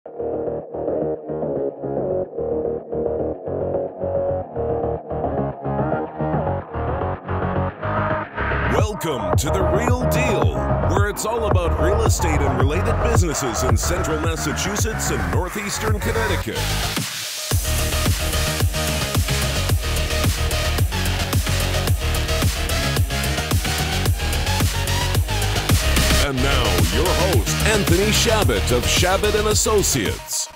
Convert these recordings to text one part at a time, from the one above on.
Welcome to The Real Deal, where it's all about real estate and related businesses in central Massachusetts and northeastern Connecticut. And now, your host, Anthony Chabot of Chabot and Associates.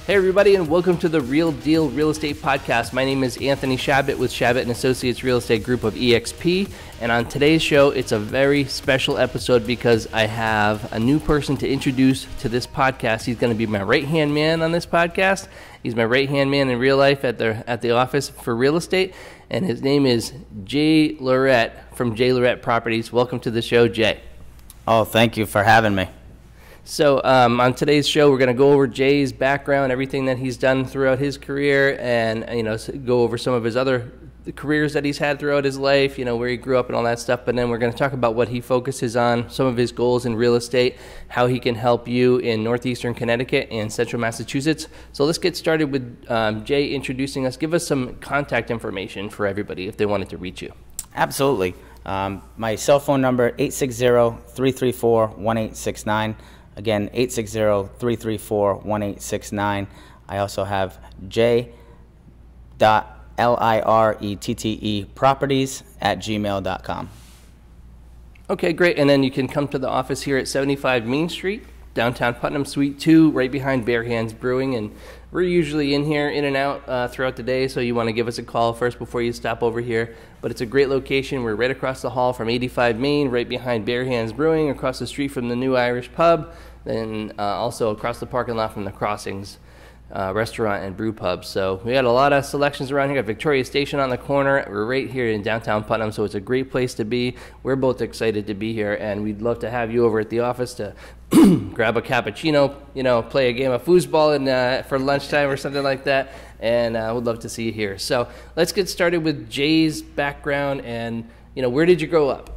Hey everybody, and welcome to the Real Deal Real Estate Podcast. My name is Anthony Chabot with Chabot and Associates Real Estate Group of eXp, and on today's show, it's a very special episode because I have a new person to introduce to this podcast. He's going to be my right-hand man on this podcast. He's my right-hand man in real life at the office for real estate, and his name is Jay Lirette from Jay Lirette Properties. Welcome to the show, Jay. Oh, thank you for having me. So on today's show, we're going to go over Jay's background, everything that he's done throughout his career, and go over some of his other careers that he's had throughout his life, where he grew up and all that stuff. But then we're going to talk about what he focuses on, some of his goals in real estate, how he can help you in northeastern Connecticut and central Massachusetts. So let's get started with Jay introducing us. Give us some contact information for everybody if they wanted to reach you. Absolutely. My cell phone number, 860-334-1869. Again, 860-334-1869. I also have j.lirette properties@gmail.com. Okay, great. And then you can come to the office here at 75 Main Street, downtown Putnam, Suite 2, right behind Bare Hands Brewing. And we're usually in here, in and out throughout the day, so you want to give us a call first before you stop over here. But it's a great location. We're right across the hall from 85 Main, right behind Bare Hands Brewing, across the street from the New Irish Pub, then also across the parking lot from the Crossings Restaurant and Brew Pub. So we got a lot of selections around here. Got Victoria Station on the corner. We're right here in downtown Putnam, so it's a great place to be. We're both excited to be here, and we'd love to have you over at the office to grab a cappuccino, play a game of foosball for lunchtime or something like that, and we'd love to see you here. So let's get started with Jay's background, and where did you grow up?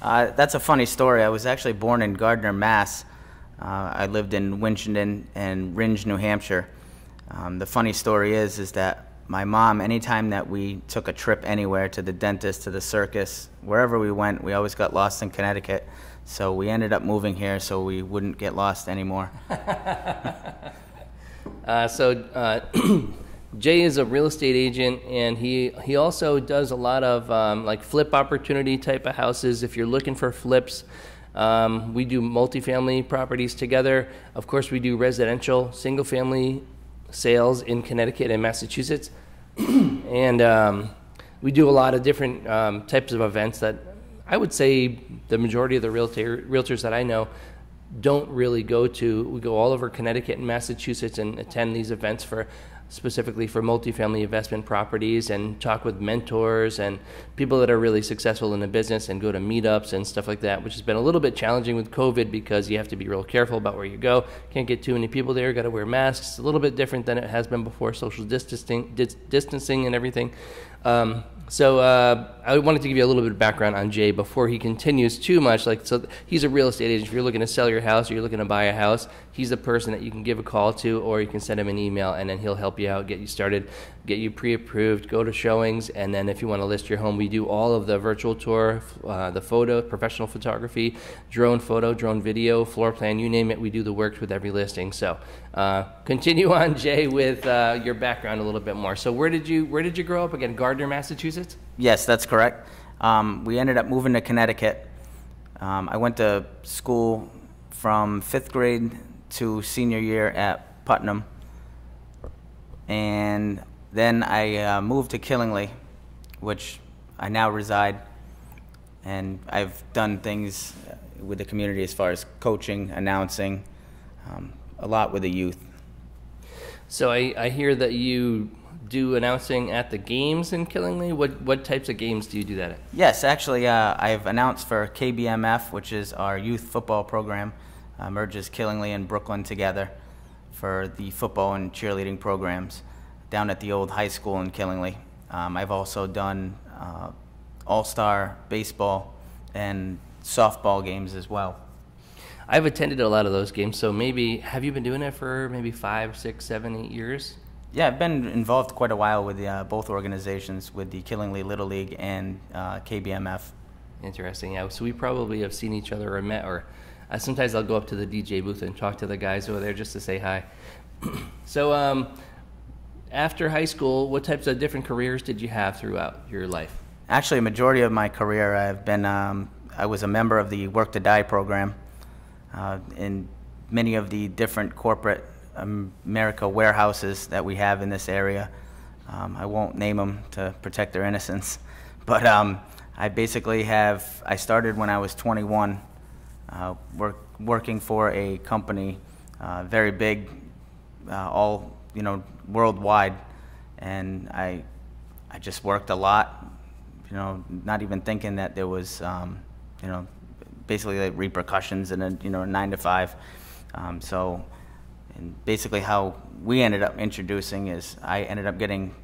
That's a funny story. I was actually born in Gardner, Mass. I lived in Winchendon and Rindge, New Hampshire. The funny story is that my mom, anytime that we took a trip anywhere, to the dentist, to the circus, wherever we went, we always got lost in Connecticut. So we ended up moving here so we wouldn't get lost anymore. Jay is a real estate agent, and he also does a lot of like flip opportunity type of houses. If you're looking for flips, we do multifamily properties together. Of course, we do residential, single-family sales in Connecticut and Massachusetts. And we do a lot of different types of events that I would say the majority of the realtors that I know don't really go to. We go all over Connecticut and Massachusetts and attend these events specifically for multifamily investment properties, and talk with mentors and people that are really successful in the business, and go to meetups and stuff like that, which has been a little bit challenging with COVID because you have to be real careful about where you go. Can't get too many people there, got to wear masks. It's a little bit different than it has been before, social distancing and everything. So I wanted to give you a little bit of background on Jay before he continues too much. So he's a real estate agent. If you're looking to sell your house or you're looking to buy a house, he's the person that you can give a call to, or you can send him an email, and then he'll help you out, get you started, get you pre-approved, go to showings, and then if you want to list your home, we do all of the virtual tour, the photo, professional photography, drone photo, drone video, floor plan, you name it, we do the works with every listing. So continue on, Jay, with your background a little bit more. So where did you grow up again? Gardner, Massachusetts? Yes, that's correct. We ended up moving to Connecticut. I went to school from 5th grade to senior year at Putnam, and then I moved to Killingly, which I now reside, and I've done things with the community as far as coaching, announcing, a lot with the youth. So I hear that you do announcing at the games in Killingly. What types of games do you do that at? Yes, actually, I've announced for KBMF, which is our youth football program, merges Killingly and Brooklyn together for the football and cheerleading programs down at the old high school in Killingly. I've also done all-star baseball and softball games as well. I've attended a lot of those games, so maybe, have you been doing it for maybe 5, 6, 7, 8 years? Yeah, I've been involved quite a while with both organizations, with the Killingly Little League and KBMF. Interesting. Yeah, so we probably have seen each other or met, or sometimes I'll go up to the DJ booth and talk to the guys over there just to say hi. So after high school, what types of different careers did you have throughout your life? Actually, a majority of my career, I was a member of the Work to Die program in many of the different corporate America warehouses that we have in this area. I won't name them to protect their innocence, but I basically I started when I was 21, working for a company very big, all worldwide, and I just worked a lot, not even thinking that there was basically like repercussions in a 9 to 5. And basically how we ended up introducing is I ended up getting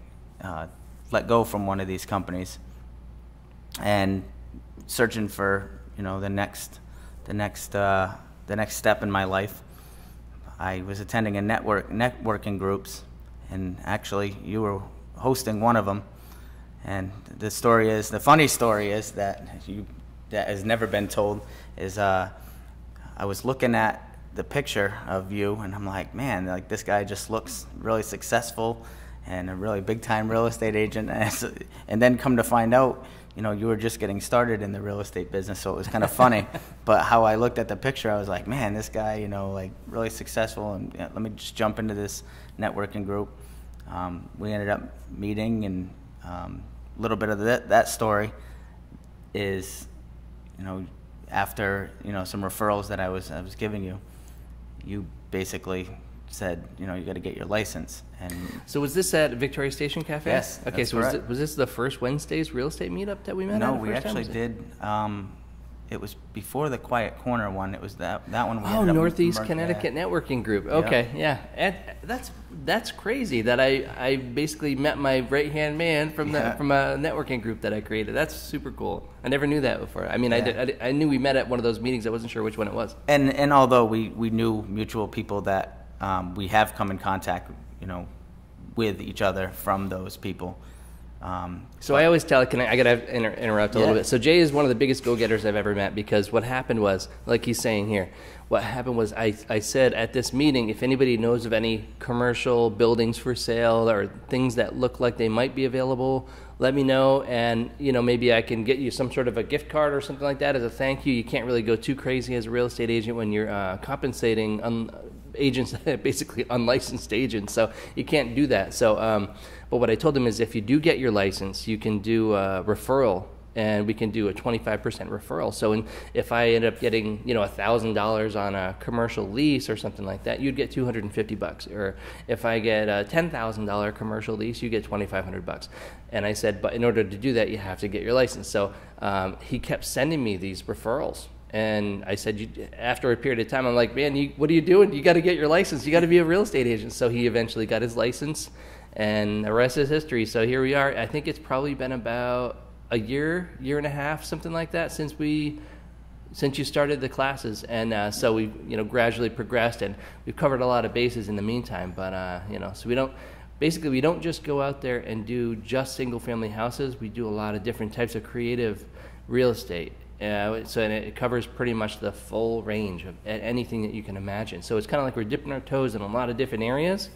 let go from one of these companies and searching for the next step in my life. I was attending networking groups, and actually you were hosting one of them. And the funny story is that has never been told is I was looking at the picture of you, and I'm like, man, like this guy just looks really successful and a really big time real estate agent. And then come to find out, you were just getting started in the real estate business, so it was kind of funny. But how I looked at the picture, I was like, man, this guy, like really successful, and let me just jump into this networking group. We ended up meeting, and a little bit of that story is, after some referrals that I was giving you, you basically said, you got to get your license. And so was this at Victoria Station Cafe? Yes. Okay, so was this the first Wednesday's real estate meetup that we met? No, we actually did. It was before the Quiet Corner one. It was that one. Northeast Connecticut Networking Group. Okay, yeah. And that's crazy that I basically met my right hand man from a networking group that I created. That's super cool. I never knew that before. I mean, I knew we met at one of those meetings. I wasn't sure which one it was. And although we knew mutual people that we have come in contact, with each other from those people. So I always tell, I gotta interrupt a little bit. So Jay is one of the biggest go-getters I've ever met, because what happened was, like he's saying here, what happened was I said at this meeting, if anybody knows of any commercial buildings for sale or things that look like they might be available, let me know, and maybe I can get you some sort of a gift card or something like that as a thank you. You can't really go too crazy as a real estate agent when you're compensating agents, basically unlicensed agents, so you can't do that. So but what I told them is, if you do get your license, you can do a referral, and we can do a 25% referral. So if I end up getting $1,000 on a commercial lease or something like that, you'd get $250. Or if I get a $10,000 commercial lease, you get $2,500. And I said, but in order to do that, you have to get your license. So he kept sending me these referrals. And I said, after a period of time, I'm like, man, what are you doing? You got to get your license. You got to be a real estate agent. So he eventually got his license, and the rest is history. So here we are. I think it's probably been about a year and a half, something like that, since you started the classes. And so we, gradually progressed, and we've covered a lot of bases in the meantime. But so we don't just go out there and do just single family houses. We do a lot of different types of creative real estate. And it covers pretty much the full range of anything that you can imagine. So it's kind of like we're dipping our toes in a lot of different areas.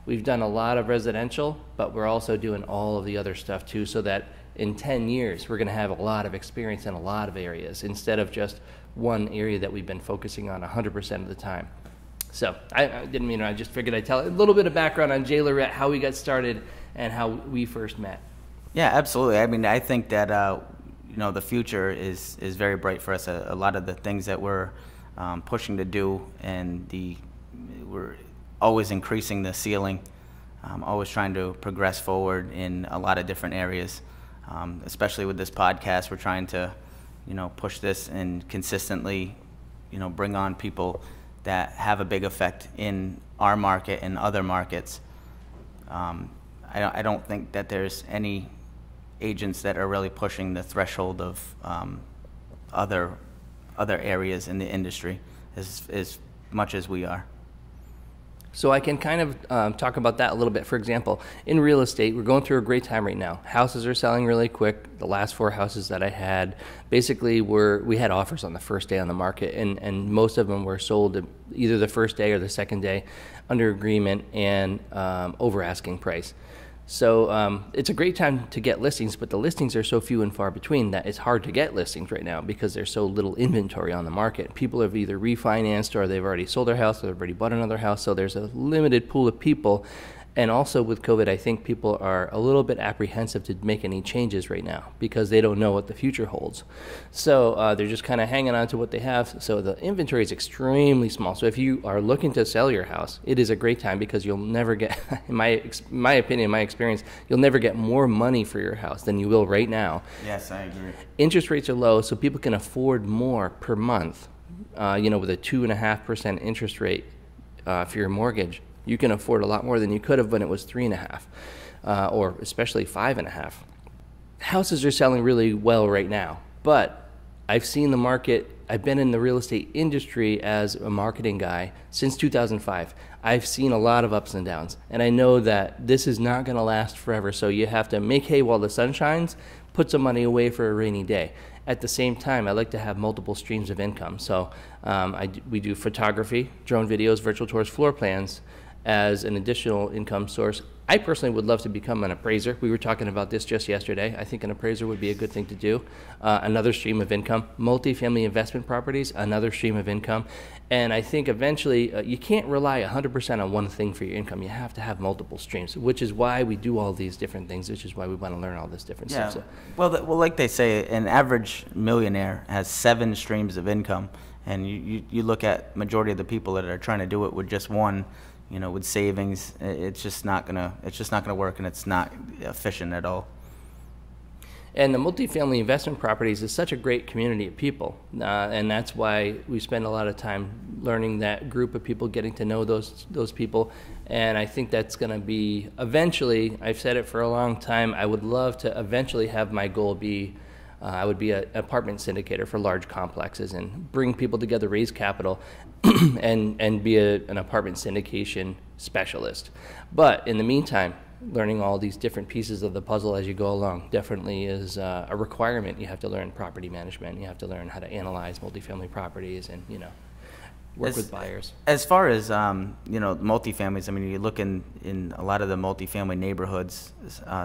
We've done a lot of residential, but we're also doing all of the other stuff too, so that in 10 years we're going to have a lot of experience in a lot of areas, instead of just one area that we've been focusing on 100% of the time. So I didn't mean, I just figured I'd tell a little bit of background on Jay Lirette, how we got started and how we first met. Yeah, absolutely. I mean, I think that the future is very bright for us. A lot of the things that we're pushing to do, and we're always increasing the ceiling, always trying to progress forward in a lot of different areas. Especially with this podcast, we're trying to, push this and consistently, bring on people that have a big effect in our market and other markets. I don't think that there's any agents that are really pushing the threshold of other areas in the industry. as much as we are. So I can kind of talk about that a little bit. For example, in real estate, we're going through a great time right now. Houses are selling really quick. The last 4 houses that I had, basically we had offers on the first day on the market, and most of them were sold either the first day or the second day under agreement and over asking price. So it's a great time to get listings, but the listings are so few and far between that it's hard to get listings right now because there's so little inventory on the market. People have either refinanced or they've already sold their house or they've already bought another house, so there's a limited pool of people. And also with COVID, I think people are a little bit apprehensive to make any changes right now because they don't know what the future holds. So they're just kind of hanging on to what they have. So the inventory is extremely small. So if you are looking to sell your house, it is a great time because you'll never get, in my opinion, my experience, you'll never get more money for your house than you will right now. Yes, I agree. Interest rates are low, so people can afford more per month. With a 2.5% interest rate for your mortgage, you can afford a lot more than you could have when it was 3.5, or especially 5.5. Houses are selling really well right now, but I've seen the market. I've been in the real estate industry as a marketing guy since 2005. I've seen a lot of ups and downs, and I know that this is not going to last forever. So you have to make hay while the sun shines, put some money away for a rainy day. At the same time, I like to have multiple streams of income. So we do photography, drone videos, virtual tours, floor plans as an additional income source. I personally would love to become an appraiser. We were talking about this just yesterday. I think an appraiser would be a good thing to do. Another stream of income. Multifamily investment properties, another stream of income. And I think eventually you can't rely 100% on one thing for your income. You have to have multiple streams, which is why we do all these different things, which is why we want to learn all this different stuff. So. Well, like they say, an average millionaire has 7 streams of income. And you look at majority of the people that are trying to do it with just one, with savings, it's just not gonna work, and it's not efficient at all. And the multifamily investment properties is such a great community of people, and that's why we spend a lot of time learning that group of people, getting to know those people. And I think that's going to be eventually. I've said it for a long time. I would love to eventually have my goal be. I would be an apartment syndicator for large complexes and bring people together, raise capital, and be an apartment syndication specialist. But in the meantime, learning all these different pieces of the puzzle as you go along definitely is a requirement. You have to learn property management. You have to learn how to analyze multifamily properties and, work with buyers. As far as, multifamilies, I mean, you look in a lot of the multifamily neighborhoods,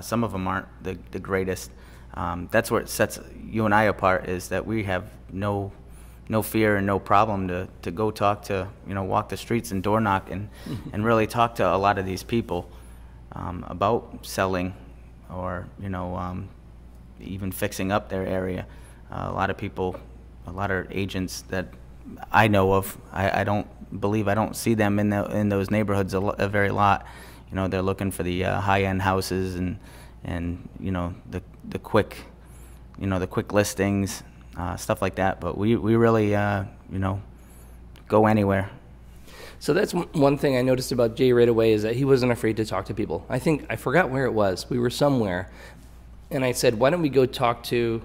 some of them aren't the greatest. That's where it sets you and I apart, is that we have no fear and no problem to go talk to, walk the streets and door knock and really talk to a lot of these people about selling or, even fixing up their area. A lot of agents that I know of, I don't see them in those neighborhoods a very lot. They're looking for the high-end houses and the quick listings, stuff like that. But we really go anywhere. So that's one thing I noticed about Jay right away, is that he wasn't afraid to talk to people. I forgot where it was. We were somewhere, and I said, "Why don't we go talk to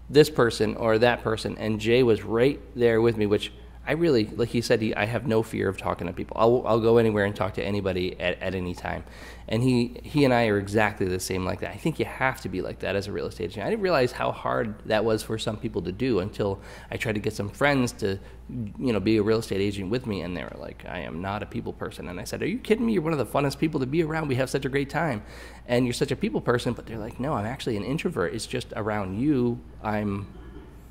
this person or that person?" And Jay was right there with me, which I really, like he said, I have no fear of talking to people. I'll go anywhere and talk to anybody at any time. And he and I are exactly the same like that. I think you have to be like that as a real estate agent. I didn't realize how hard that was for some people to do until I tried to get some friends to, be a real estate agent with me. And they were like, "I am not a people person." And I said, "Are you kidding me? You're one of the funnest people to be around. We have such a great time. And you're such a people person." But they're like, "No, I'm actually an introvert. It's just around you, I'm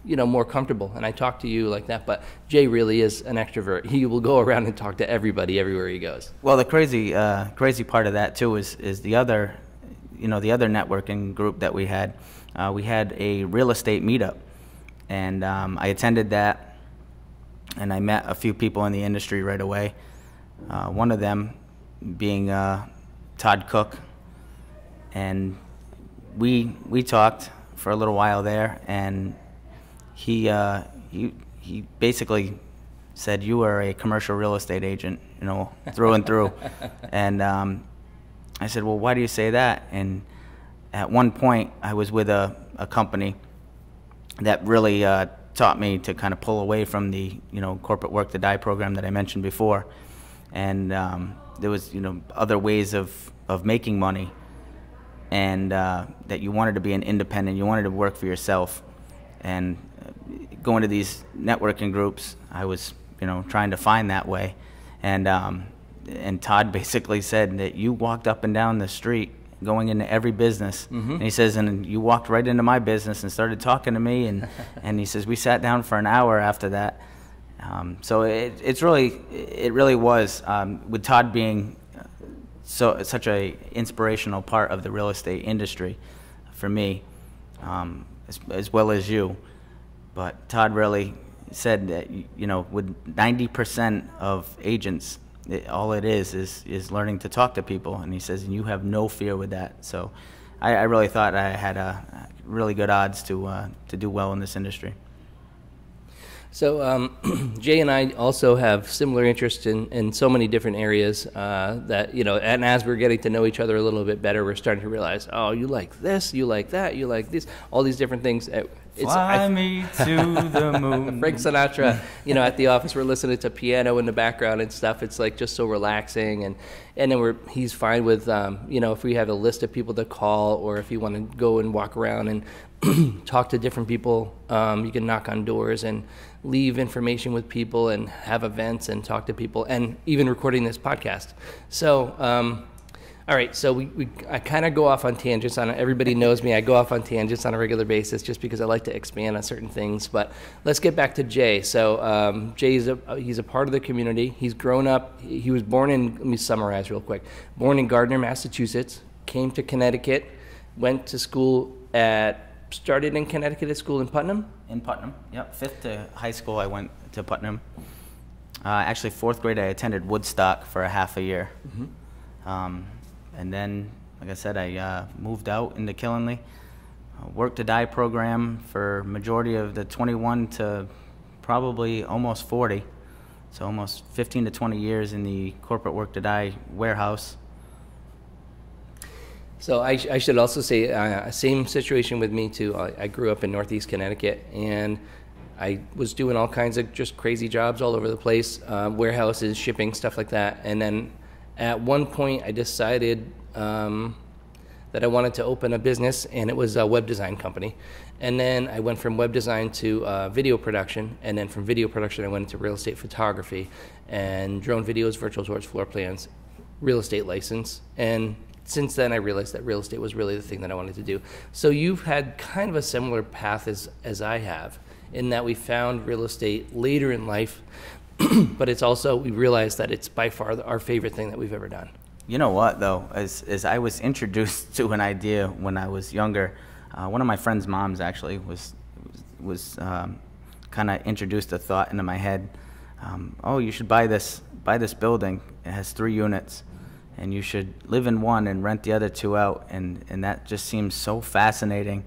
more comfortable, and I talk to you like that." But Jay really is an extrovert. He will go around and talk to everybody everywhere he goes. Well, the crazy part of that too is the other networking group that we had. We had a real estate meetup, and I attended that, and I met a few people in the industry right away. One of them being Todd Cook, and we talked for a little while there, and he basically said, "You are a commercial real estate agent, through and through." And I said, "Well, why do you say that?" And at one point, I was with a company that really taught me to kind of pull away from the, corporate work to die program that I mentioned before. And there was, other ways of making money, and that you wanted to be an independent, you wanted to work for yourself. And going to these networking groups, I was, trying to find that way. And Todd basically said that you walked up and down the street going into every business. And he says, and you walked right into my business and started talking to me, and he says we sat down for an hour after that. So it really was, with Todd being such a inspirational part of the real estate industry for me, as well as you. But Todd really said that, with 90% of agents, all it is learning to talk to people. And he says, and you have no fear with that. So I really thought I had really good odds to do well in this industry. So Jay and I also have similar interests in so many different areas that, and as we're getting to know each other a little bit better, we're starting to realize, oh, you like this, you like that, you like this, all these different things. Fly me to the moon. Frank Sinatra, at the office, we're listening to piano in the background and stuff. It's like just so relaxing. And then he's fine with, if we have a list of people to call, or if you want to go and walk around and talk to different people, you can knock on doors and leave information with people and have events and talk to people, and even recording this podcast. So, all right, so I kind of go off on tangents on it. Everybody knows me. I go off on tangents on a regular basis just because I like to expand on certain things. But let's get back to Jay. So Jay he's a part of the community. He's grown up. He was born in, let me summarize real quick, born in Gardner, Massachusetts, came to Connecticut, went to school started in Connecticut at school in Putnam? In Putnam, yep. 5th to high school, I went to Putnam. Actually, 4th grade, I attended Woodstock for a half a year. And then, like I said, I moved out into Killingley, worked a die program for majority of the 21 to probably almost 40. So almost 15 to 20 years in the corporate work to die warehouse. So I should also say, same situation with me too. I grew up in Northeast Connecticut, and I was doing all kinds of just crazy jobs all over the place, warehouses, shipping, stuff like that. And then at one point I decided that I wanted to open a business, and it was a web design company. And then I went from web design to video production, and then from video production I went into real estate photography and drone videos, virtual tours, floor plans, real estate license. And since then, I realized that real estate was really the thing that I wanted to do. So you've had kind of a similar path as I have, in that we found real estate later in life, but it's also, we realized that it's by far our favorite thing that we've ever done. You know what, though? As I was introduced to an idea when I was younger, one of my friend's moms actually was kind of introduced a thought into my head. Oh, you should buy this building. It has 3 units. And you should live in one and rent the other 2 out, and that just seems so fascinating.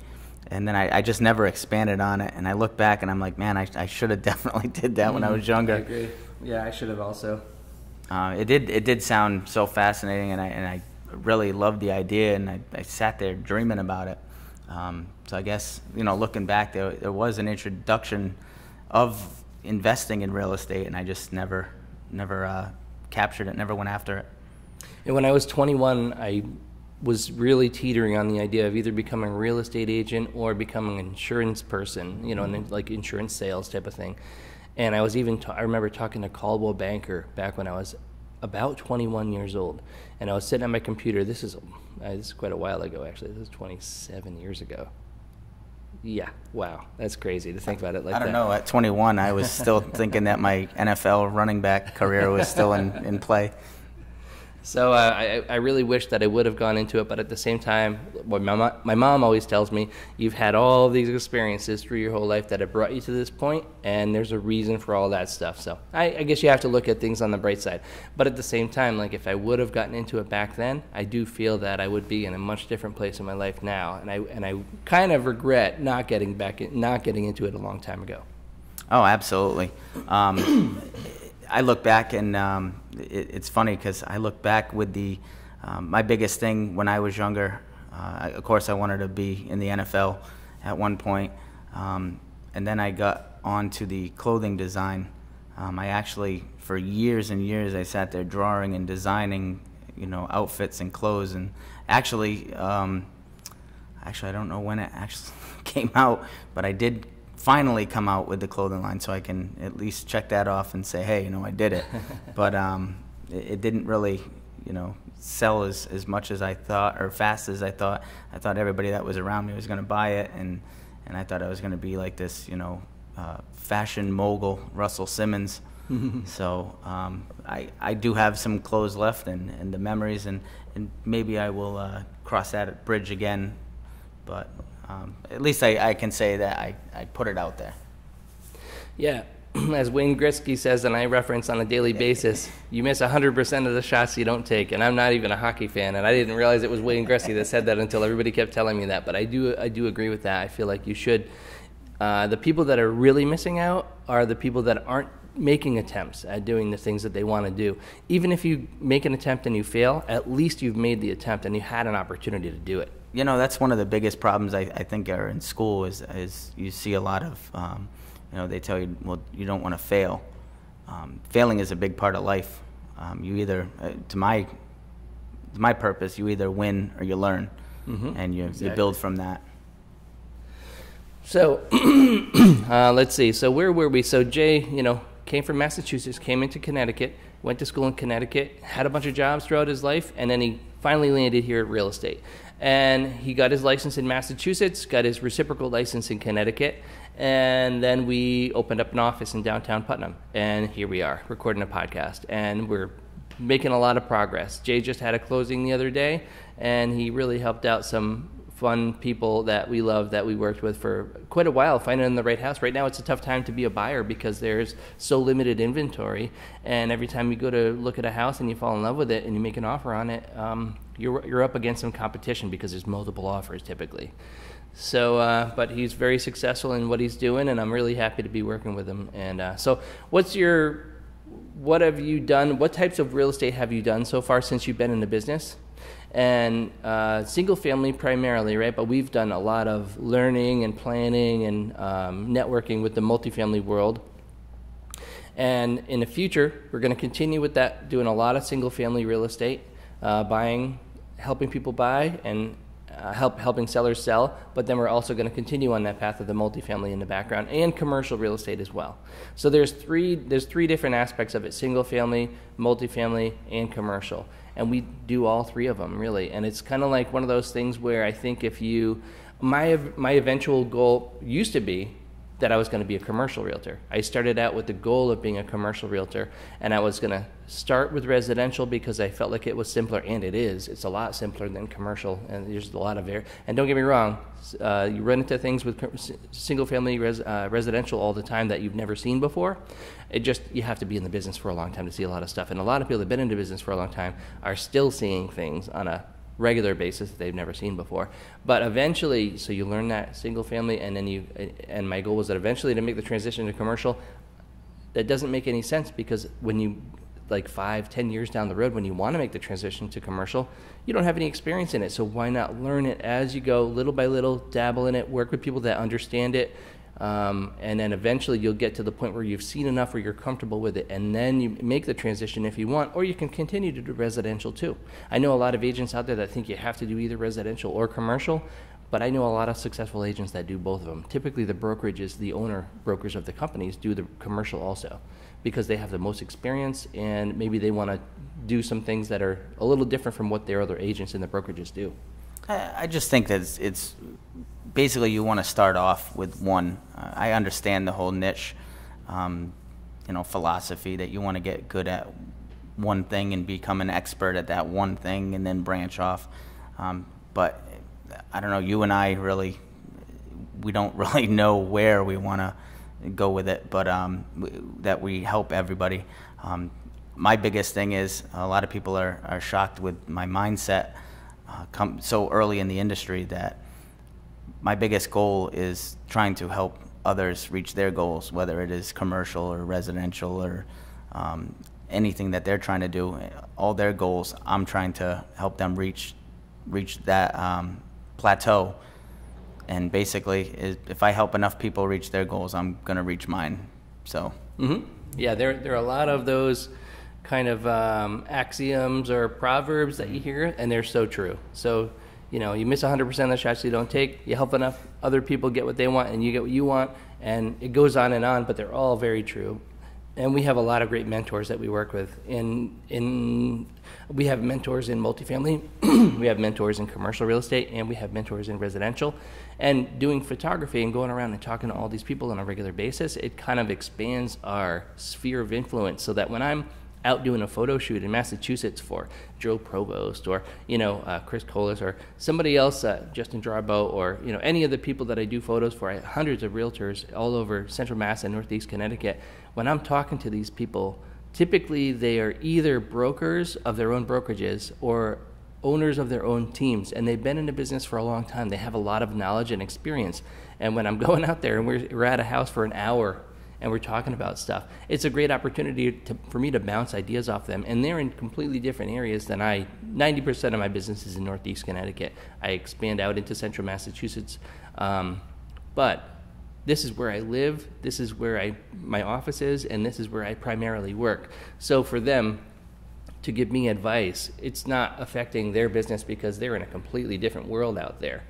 And then I just never expanded on it, and I look back and I'm like, man, I should have definitely did that when I was younger. I agree. Yeah, I should have also. It did sound so fascinating, and I really loved the idea, and I sat there dreaming about it. So I guess, looking back, there was an introduction of investing in real estate, and I just never captured it, never went after it. And when I was 21, I was really teetering on the idea of either becoming a real estate agent or becoming an insurance person, like insurance sales type of thing. And I was I remember talking to Caldwell Banker back when I was about 21 years old. And I was sitting at my computer. This is quite a while ago, actually. This is 27 years ago. Yeah, wow, that's crazy to think about it like that. I don't know, at 21, I was still thinking that my NFL running back career was still in play. So I really wish that I would have gone into it, but at the same time, my mom always tells me, you've had all these experiences through your whole life that have brought you to this point, and there's a reason for all that stuff. So I guess you have to look at things on the bright side. But at the same time, like if I would have gotten into it back then, I do feel that I would be in a much different place in my life now, and I kind of regret not getting into it a long time ago. Oh, absolutely. I look back, and it's funny because I look back with my biggest thing when I was younger. Of course, I wanted to be in the NFL at one point, and then I got onto the clothing design. I actually, for years and years, I sat there drawing and designing, outfits and clothes. And actually, I don't know when it actually came out, but I did finally come out with the clothing line, so I can at least check that off and say, hey, I did it. But it didn't really, sell as much as I thought, or fast as I thought. I thought everybody that was around me was going to buy it, and I thought I was going to be like this, fashion mogul, Russell Simmons. So I do have some clothes left, and the memories, and maybe I will cross that bridge again. But at least I can say that I put it out there. Yeah, as Wayne Gretzky says, and I reference on a daily basis, you miss 100% of the shots you don't take. And I'm not even a hockey fan, and I didn't realize it was Wayne Gretzky that said that until everybody kept telling me that. But I do agree with that. I feel like you should. The people that are really missing out are the people that aren't making attempts at doing the things that they want to do. Even if you make an attempt and you fail, at least you've made the attempt and you had an opportunity to do it. That's one of the biggest problems I think are in school is you see a lot of, they tell you, well, you don't want to fail. Failing is a big part of life. You either, to my purpose, you either win or you learn, and you build from that. So let's see. So where were we? So Jay, came from Massachusetts, came into Connecticut, went to school in Connecticut, had a bunch of jobs throughout his life, and then he finally landed here at real estate. And he got his license in Massachusetts, got his reciprocal license in Connecticut, and then we opened up an office in downtown Putnam. And here we are, recording a podcast, and we're making a lot of progress. Jay just had a closing the other day, and he really helped out some fun people that we love, that we worked with for quite a while, finding the right house. Right now it's a tough time to be a buyer because there's so limited inventory, and every time you go to look at a house and you fall in love with it and you make an offer on it, you're up against some competition because there's multiple offers typically. So but he's very successful in what he's doing, and I'm really happy to be working with him. And so what have you done, what types of real estate have you done so far since you've been in the business? And single family primarily, right? But we've done a lot of learning and planning and networking with the multifamily world. And in the future, we're going to continue with that, doing a lot of single family real estate, helping people buy and helping sellers sell. But then we're also going to continue on that path of the multifamily in the background, and commercial real estate as well. So there's three different aspects of it: single family, multifamily, and commercial. And we do all three of them, really. And it's kind of like one of those things where I think my eventual goal used to be that I was going to be a commercial realtor. I started out with the goal of being a commercial realtor, and I was going to start with residential because I felt like it was simpler, and it is. It's a lot simpler than commercial, and there's a lot of and don't get me wrong, you run into things with single-family residential all the time that you've never seen before. You have to be in the business for a long time to see a lot of stuff, and a lot of people that have been in the business for a long time are still seeing things on a regular basis that they've never seen before. But eventually, so you learn that single family, and then and my goal was that eventually to make the transition to commercial. That doesn't make any sense, because when you, like 5-10 years down the road, when you want to make the transition to commercial, you don't have any experience in it. So why not learn it as you go, little by little, dabble in it, work with people that understand it, and then eventually you'll get to the point where you've seen enough where you're comfortable with it, and then you make the transition if you want, or you can continue to do residential too. I know a lot of agents out there that think you have to do either residential or commercial, but I know a lot of successful agents that do both of them. Typically the brokerages, the owner brokers of the companies, do the commercial also, because they have the most experience, and maybe they want to do some things that are a little different from what their other agents in the brokerages do. I just think that it's basically you want to start off with one. I understand the whole niche, philosophy that you want to get good at one thing and become an expert at that one thing and then branch off. But I don't know, you and I we don't really know where we want to go with it, but that we help everybody. My biggest thing is a lot of people are shocked with my mindset come so early in the industry, that my biggest goal is trying to help others reach their goals, whether it is commercial or residential or anything that they're trying to do. All their goals, I'm trying to help them reach that plateau And basically, if I help enough people reach their goals, I'm going to reach mine. So. Yeah, there are a lot of those kind of axioms or proverbs that you hear, and they're so true. So, you miss 100% of the shots you don't take. You help enough other people get what they want, and you get what you want, and it goes on, but they're all very true. And we have a lot of great mentors that we work with. We have mentors in multifamily, we have mentors in commercial real estate, and we have mentors in residential. And doing photography and going around and talking to all these people on a regular basis, it kind of expands our sphere of influence, so that when I'm out doing a photo shoot in Massachusetts for Joe Provost or Chris Colas or somebody else, Justin Chabot, or any of the people that I do photos for, hundreds of realtors all over Central Mass and Northeast Connecticut. When I'm talking to these people, typically they are either brokers of their own brokerages or owners of their own teams, and they've been in the business for a long time. They have a lot of knowledge and experience. And when I'm going out there and we're at a house for an hour and we're talking about stuff, it's a great opportunity for me to bounce ideas off them. And they're in completely different areas than 90% of my business is in Northeast Connecticut. I expand out into Central Massachusetts. But this is where I live, this is where my office is, and this is where I primarily work. So for them to give me advice, it's not affecting their business because they're in a completely different world out there.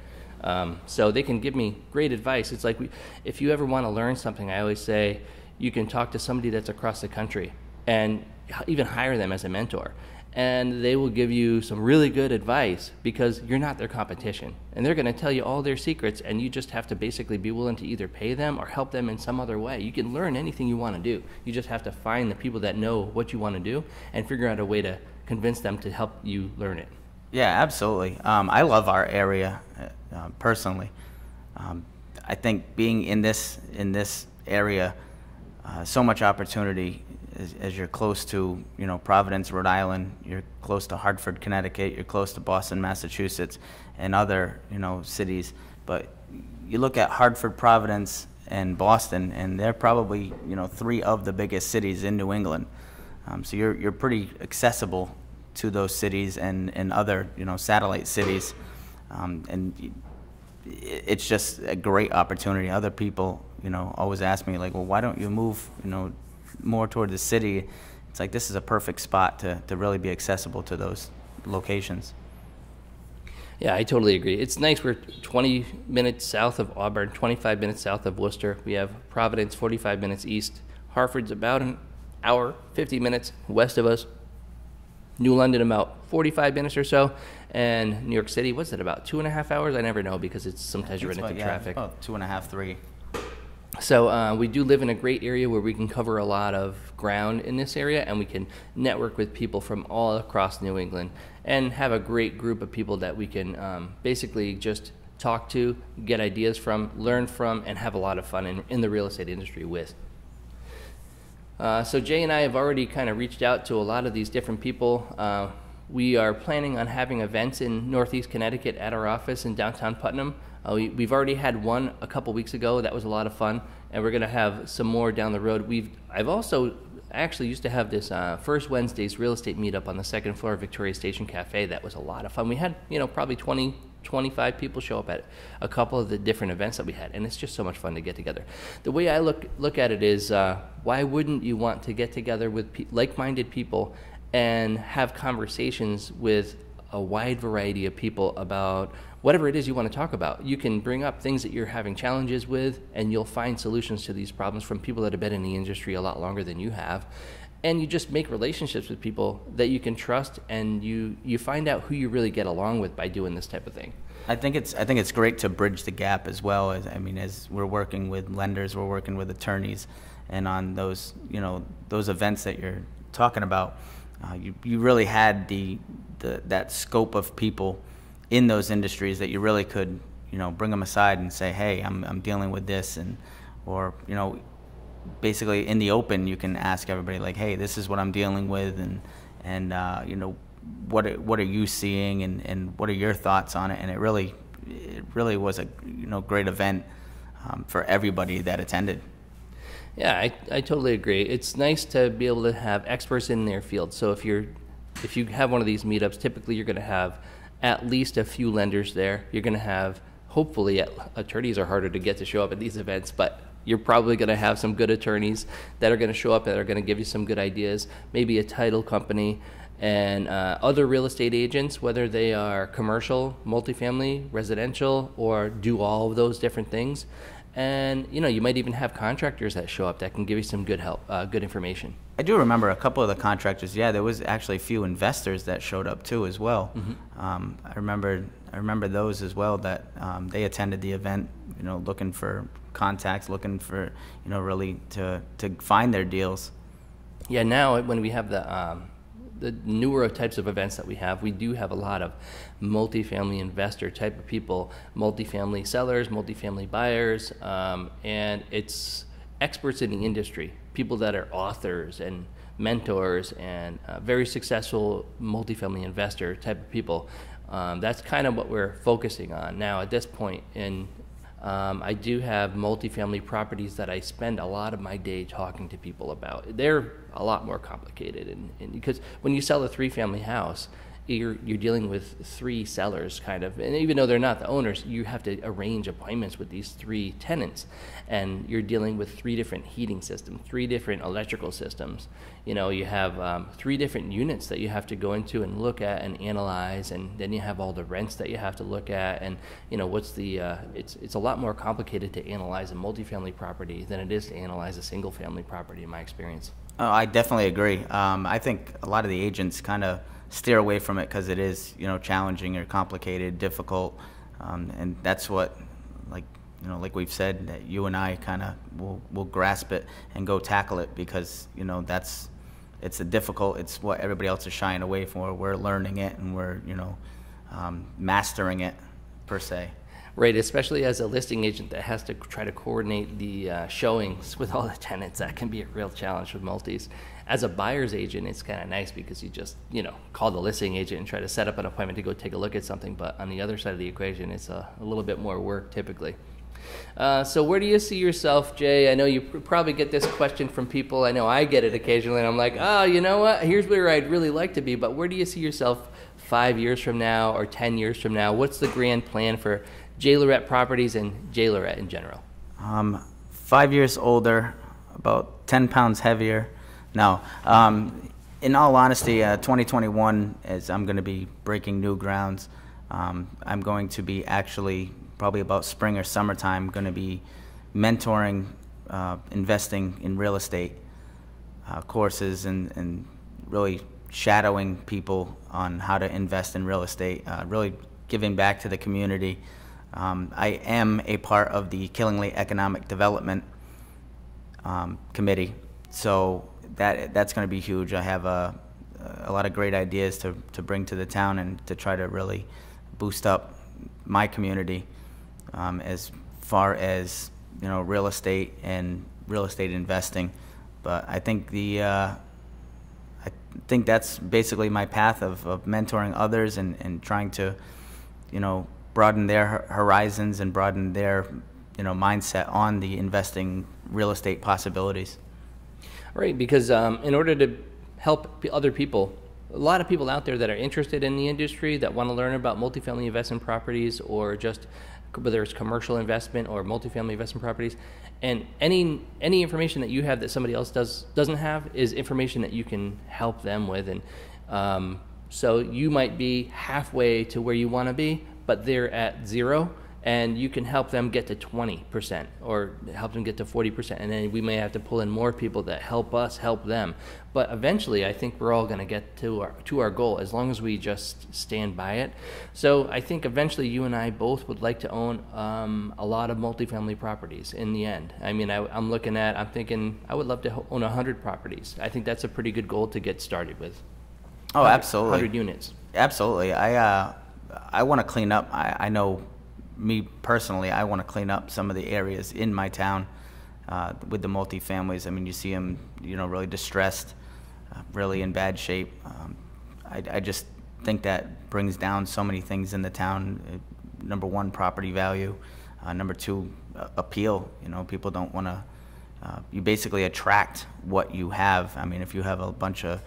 So they can give me great advice. It's like if you ever want to learn something, I always say you can talk to somebody that's across the country and even hire them as a mentor. And they will give you some really good advice because you're not their competition. And they're going to tell you all their secrets, and you just have to basically be willing to either pay them or help them in some other way. You can learn anything you want to do. You just have to find the people that know what you want to do and figure out a way to convince them to help you learn it. Yeah, absolutely. I love our area personally. I think being in this area, so much opportunity. As you're close to, Providence, Rhode Island, you're close to Hartford, Connecticut, you're close to Boston, Massachusetts, and other, cities. But you look at Hartford, Providence, and Boston, and they're probably, 3 of the biggest cities in New England. So you're pretty accessible to those cities and other, satellite cities. And it's just a great opportunity. Other people, always ask me, like, well, why don't you move, more toward the city? It's like this is a perfect spot to really be accessible to those locations. Yeah, I totally agree. It's nice. We're 20 minutes south of Auburn, 25 minutes south of Worcester. We have Providence 45 minutes east. Hartford's about an hour, 50 minutes west of us. New London about 45 minutes or so. And New York City, what's it, about 2.5 hours? I never know because sometimes you're running into traffic. About 2.5, 3. So we do live in a great area where we can cover a lot of ground in this area, and we can network with people from all across New England and have a great group of people that we can basically just talk to, get ideas from, learn from, and have a lot of fun in the real estate industry with. So Jay and I have already kind of reached out to a lot of these different people. We are planning on having events in Northeast Connecticut at our office in downtown Putnam. We've already had one a couple weeks ago. That was a lot of fun, and we're going to have some more down the road. I've also actually used to have this first Wednesday's real estate meetup on the second floor of Victoria Station Cafe. That was a lot of fun. We had probably 20, 25 people show up at a couple of the different events that we had, and it's just so much fun to get together. The way I look at it is, why wouldn't you want to get together with like-minded people and have conversations with a wide variety of people about whatever it is you want to talk about? You can bring up things that you're having challenges with, and you'll find solutions to these problems from people that have been in the industry a lot longer than you have. And you just make relationships with people that you can trust, and you find out who you really get along with by doing this type of thing. I think it's great to bridge the gap as well. As we're working with lenders, we're working with attorneys, and on those events that you're talking about, you really had that scope of people in those industries that you really could, bring them aside and say, hey, I'm dealing with this, or basically in the open, you can ask everybody, like, hey, this is what I'm dealing with, and what are you seeing, and what are your thoughts on it? And it really was a great event for everybody that attended. Yeah, I totally agree. It's nice to be able to have experts in their field. So if you have one of these meetups, typically you're going to have at least a few lenders there. You're going to have hopefully attorneys are harder to get to show up at these events, but you're probably going to have some good attorneys that are going to show up, that are going to give you some good ideas, maybe a title company, and other real estate agents, whether they are commercial, multifamily, residential, or do all of those different things. And you might even have contractors that show up that can give you some good help, good information. I do remember a couple of the contractors. Yeah, there was actually a few investors that showed up too as well. Mm-hmm. I remember those as well, that they attended the event, looking for contacts, looking for really to find their deals. Yeah, now when we have the newer types of events that we have, we do have a lot of multifamily investor type of people, multifamily sellers, multifamily buyers, and it's experts in the industry, people that are authors and mentors and very successful multifamily investor type of people. That's kind of what we're focusing on now at this point. And I do have multifamily properties that I spend a lot of my day talking to people about. They're a lot more complicated, and because when you sell a 3-family house, you're dealing with 3 sellers, kind of, and even though they're not the owners, you have to arrange appointments with these 3 tenants, and you're dealing with 3 different heating systems, 3 different electrical systems. You have 3 different units that you have to go into and look at and analyze, and then you have all the rents that you have to look at, and what's the it's a lot more complicated to analyze a multifamily property than it is to analyze a single family property, in my experience. Oh, I definitely agree. I think a lot of the agents kind of steer away from it because it is, challenging or complicated, difficult, and that's what, like we've said, that you and I kind of will grasp it and go tackle it, because it's it's what everybody else is shying away from. We're learning it, and we're mastering it per se. Right, especially as a listing agent that has to try to coordinate the showings with all the tenants. That can be a real challenge with multis. As a buyer's agent, it's kind of nice because you just, call the listing agent and try to set up an appointment to go take a look at something. But on the other side of the equation, it's a little bit more work typically. So where do you see yourself, Jay? I know you probably get this question from people. I know I get it occasionally, and I'm like, oh, you know what? Here's where I'd really like to be. But where do you see yourself 5 years from now or 10 years from now? What's the grand plan for J. Lirette Properties and J. Lirette in general? 5 years older, about 10 pounds heavier. No, in all honesty, 2021 is I'm going to be breaking new grounds. I'm going to be actually probably about spring or summertime going to be mentoring, investing in real estate courses, and really shadowing people on how to invest in real estate, really giving back to the community. I am a part of the Killingly Economic Development Committee, so that's going to be huge. I have a lot of great ideas to bring to the town and to try to really boost up my community as far as real estate and real estate investing. But I think that's basically my path of mentoring others and trying to broaden their horizons and broaden their mindset on the investing real estate possibilities. Right, because in order to help other people, a lot of people out there that are interested in the industry that want to learn about multifamily investment properties, or just whether it's commercial investment or multifamily investment properties, and any information that you have that somebody else doesn't have is information that you can help them with. And so you might be halfway to where you want to be, but they're at 0, and you can help them get to 20% or help them get to 40%, and then we may have to pull in more people that help us help them. But eventually, I think we're all going to get to our goal as long as we just stand by it. So I think eventually you and I both would like to own a lot of multifamily properties in the end. I mean, I'm thinking I would love to own 100 properties. I think that's a pretty good goal to get started with. Oh, absolutely. 100 units. Absolutely. I want to clean up. I know, me personally, I want to clean up some of the areas in my town with the multifamilies. I mean, you see them, really distressed, really in bad shape. I just think that brings down so many things in the town. Number one, property value. Number two, appeal. People don't want to. You basically attract what you have. I mean, if you have a bunch of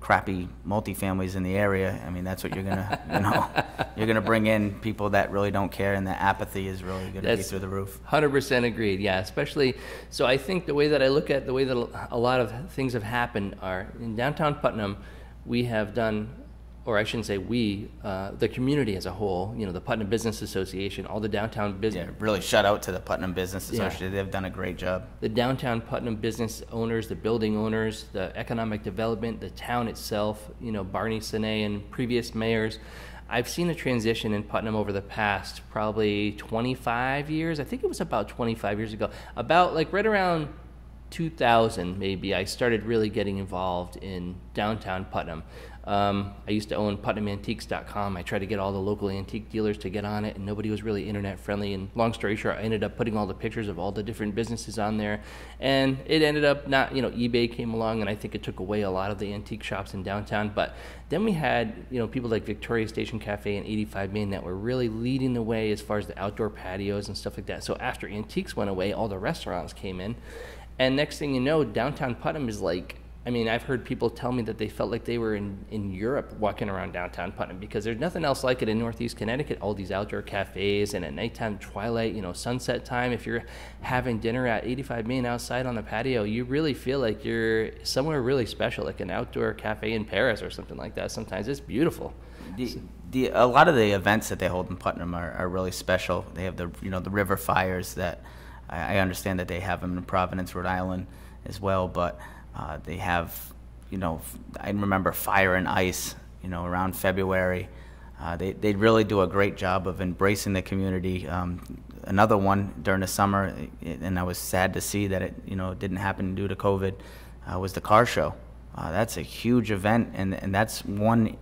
crappy multifamilies in the area, I mean, that's what you're gonna, you're gonna bring in people that really don't care, and the apathy is really gonna be through the roof. 100% agreed. Yeah, especially. So I think the way that I look at the way that a lot of things have happened are in downtown Putnam, we have done, or I shouldn't say we, the community as a whole, the Putnam Business Association, all the downtown business. Yeah, really shout out to the Putnam Business Association. Yeah. They've done a great job. The downtown Putnam business owners, the building owners, the economic development, the town itself, Barney Sine and previous mayors. I've seen a transition in Putnam over the past probably 25 years. I think it was about 25 years ago. About right around 2000 maybe, I started really getting involved in downtown Putnam. I used to own PutnamAntiques.com. I tried to get all the local antique dealers to get on it, and nobody was really internet friendly. And long story short, I ended up putting all the pictures of all the different businesses on there. And it ended up not, eBay came along, and I think it took away a lot of the antique shops in downtown. But then we had, people like Victoria Station Cafe and 85 Main that were really leading the way as far as the outdoor patios and stuff like that. So after antiques went away, all the restaurants came in. And next thing you know, downtown Putnam is I've heard people tell me that they felt like they were in Europe walking around downtown Putnam, because there's nothing else like it in Northeast Connecticut. All these outdoor cafes, and at nighttime, twilight, sunset time, if you're having dinner at 85 Main outside on the patio, you really feel like you're somewhere really special, like an outdoor cafe in Paris or something like that. Sometimes it's beautiful. A lot of the events that they hold in Putnam are really special. They have the river fires that I understand that they have them in Providence, Rhode Island as well, but they have, I remember Fire and Ice, around February. They really do a great job of embracing the community. Another one during the summer, and I was sad to see that it, didn't happen due to COVID, was the car show. That's a huge event, and that's one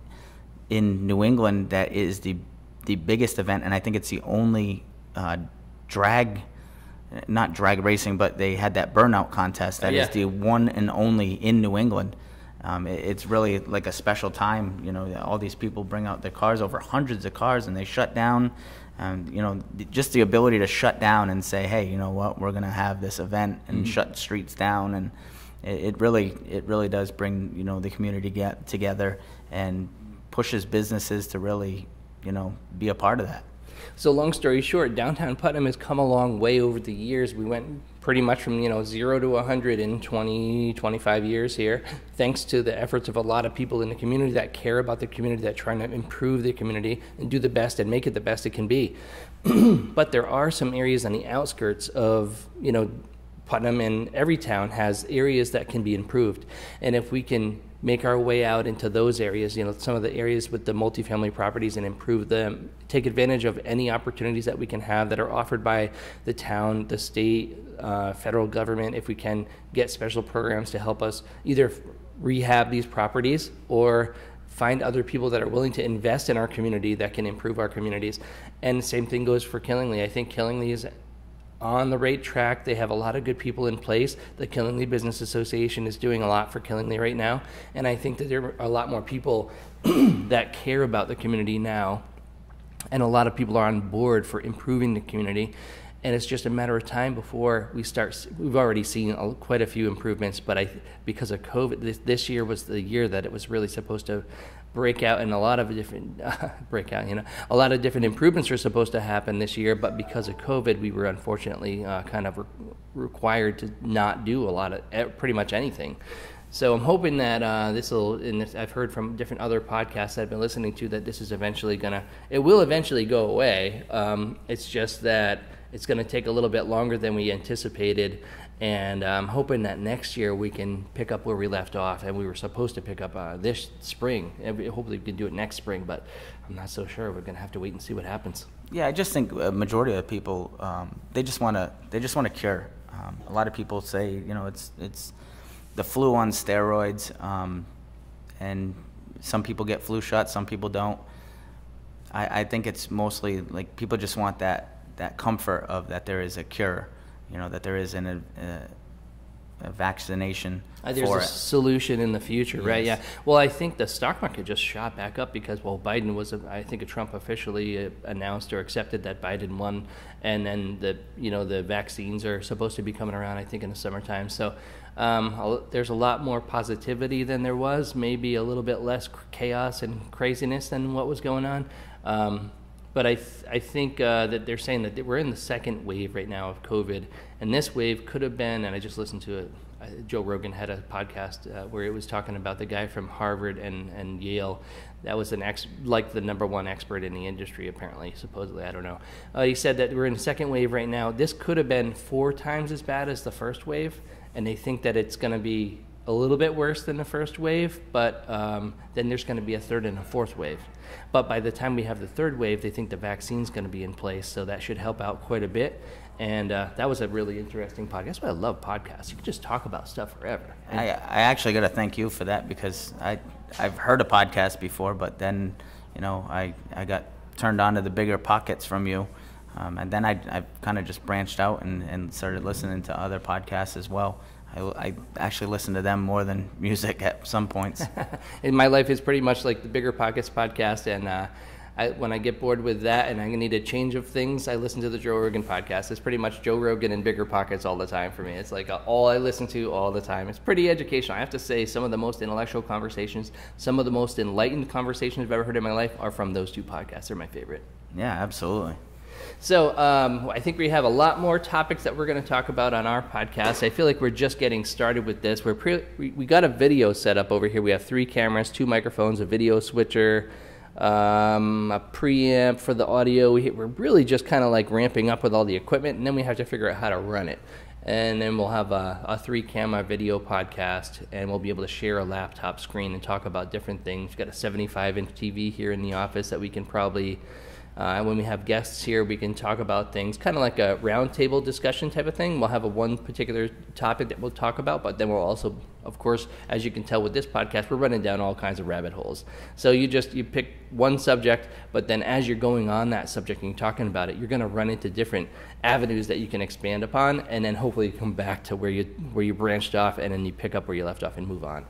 in New England that is the biggest event, and I think it's the only not drag racing, but they had that burnout contest. That is the one and only in New England. It's really like a special time. All these people bring out their cars, over hundreds of cars, and they shut down. Just the ability to shut down and say, hey, you know what, we're going to have this event, and shut streets down. And it really does bring, the community together and pushes businesses to really, be a part of that. So long story short, downtown Putnam has come a long way over the years. We went pretty much from 0 to 100 in 25 years here, thanks to the efforts of a lot of people in the community that care about the community, that trying to improve the community and do the best and make it the best it can be. But there are some areas on the outskirts of Putnam, and every town has areas that can be improved. And if we can make our way out into those areas, some of the areas with the multifamily properties, and improve them, take advantage of any opportunities that we can have that are offered by the town, the state, federal government, if we can get special programs to help us either rehab these properties or find other people that are willing to invest in our community that can improve our communities. And the same thing goes for Killingly. I think Killingly is on the right track. They have a lot of good people in place. The Killingly Business Association is doing a lot for Killingly right now, and I think that there are a lot more people that care about the community now, and a lot of people are on board for improving the community, and it's just a matter of time before we start. We've already seen quite a few improvements, but because of COVID, this year was the year that it was really supposed to break out, and a lot of different a lot of different improvements were supposed to happen this year, but because of COVID, we were unfortunately kind of required to not do a lot of pretty much anything. So I'm hoping that I've heard from different other podcasts that I've been listening to, that this is it will eventually go away. It's just that it's going to take a little bit longer than we anticipated. And I'm hoping that next year we can pick up where we left off, and we were supposed to pick up this spring. And hopefully we can do it next spring, but I'm not so sure. We're going to have to wait and see what happens. Yeah, I just think a majority of people they just want to cure. A lot of people say it's the flu on steroids, and some people get flu shots, some people don't. I think it's mostly like people just want that comfort of that there is a cure. That there is a vaccination There's for a it. solution in the future, right? Yes. Yeah. Well, I think the stock market just shot back up because, well, Biden was, I think, Trump officially announced or accepted that Biden won, and then the vaccines are supposed to be coming around, I think, in the summertime. So there's a lot more positivity than there was, maybe a little bit less chaos and craziness than what was going on. But I think that they're saying that we're in the second wave right now of COVID, and this wave could have been, and I just listened to it, Joe Rogan had a podcast where it was talking about the guy from Harvard and Yale that was the number one expert in the industry, apparently, supposedly, I don't know. He said that we're in the second wave right now. This could have been 4 times as bad as the first wave, and they think that it's going to be a little bit worse than the first wave, but then there's going to be a third and a fourth wave. But by the time we have the third wave, they think the vaccine's going to be in place, so that should help out quite a bit. And that was a really interesting podcast. That's why I love podcasts. You can just talk about stuff forever. I actually got to thank you for that, because I've heard a podcast before, but then I got turned on to the Bigger Pockets from you, and then I kind of just branched out and started listening to other podcasts as well. I actually listen to them more than music at some points. In my life, it's pretty much like the Bigger Pockets podcast, and when I get bored with that and I need a change of things, I listen to the Joe Rogan podcast. It's pretty much Joe Rogan and Bigger Pockets all the time for me. It's like all I listen to all the time. It's pretty educational. I have to say, some of the most intellectual conversations, some of the most enlightened conversations I've ever heard in my life are from those 2 podcasts. They're my favorite. Yeah, absolutely. So I think we have a lot more topics that we're going to talk about on our podcast. I feel like we're just getting started with this. We got a video set up over here. We have 3 cameras, 2 microphones, a video switcher, a preamp for the audio. We're really just kind of like ramping up with all the equipment, and then we have to figure out how to run it. And then we'll have a 3-camera video podcast, and we'll be able to share a laptop screen and talk about different things. We've got a 75-inch TV here in the office that we can probably... when we have guests here, we can talk about things, kind of like a roundtable discussion type of thing. We'll have one particular topic that we'll talk about, but then we'll also, of course, as you can tell with this podcast, we're running down all kinds of rabbit holes. So you pick one subject, but then as you're going on that subject and you're talking about it, you're going to run into different avenues that you can expand upon, and then hopefully come back to where you branched off, and then you pick up where you left off and move on.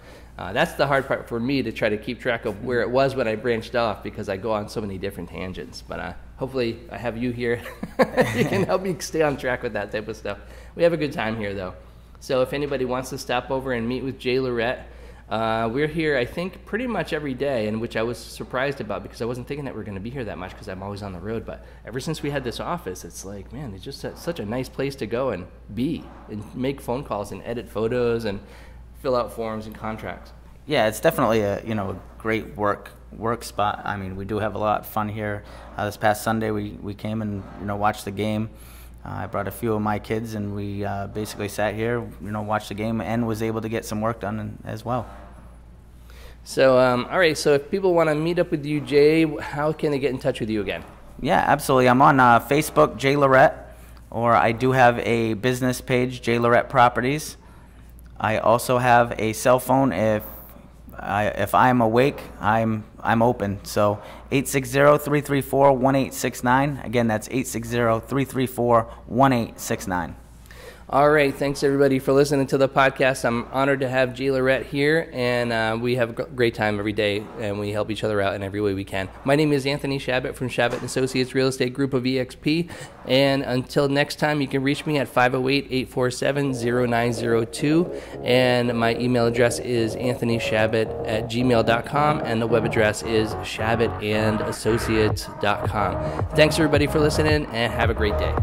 That's the hard part for me, to try to keep track of where it was when I branched off, because I go on so many different tangents. But hopefully I have you here. You can help me stay on track with that type of stuff. We have a good time here, though. So if anybody wants to stop over and meet with Jay Lirette, we're here, I think, pretty much every day, and which I was surprised about, because I wasn't thinking that we were going to be here that much, because I'm always on the road. But ever since we had this office, it's like, man, it's just such a nice place to go and be and make phone calls and edit photos and fill out forms and contracts. Yeah, it's definitely a great work spot. I mean, we do have a lot of fun here. This past Sunday, we came and watched the game. I brought a few of my kids, and we basically sat here, watched the game, and was able to get some work done as well. So, all right. So, if people want to meet up with you, Jay, how can they get in touch with you again? Yeah, absolutely. I'm on Facebook, Jay Lirette, or I do have a business page, Jay Lirette Properties. I also have a cell phone. If I'm awake, I'm open. So 860-334-1869. Again, that's 860-334-1869. All right. Thanks, everybody, for listening to the podcast. I'm honored to have Jay Lirette here, and we have a great time every day, and we help each other out in every way we can. My name is Anthony Chabot from Chabot & Associates Real Estate Group of eXp, and until next time, you can reach me at 508-847-0902, and my email address is anthonychabot@gmail.com, and the web address is chabotandassociates.com. Thanks, everybody, for listening, and have a great day.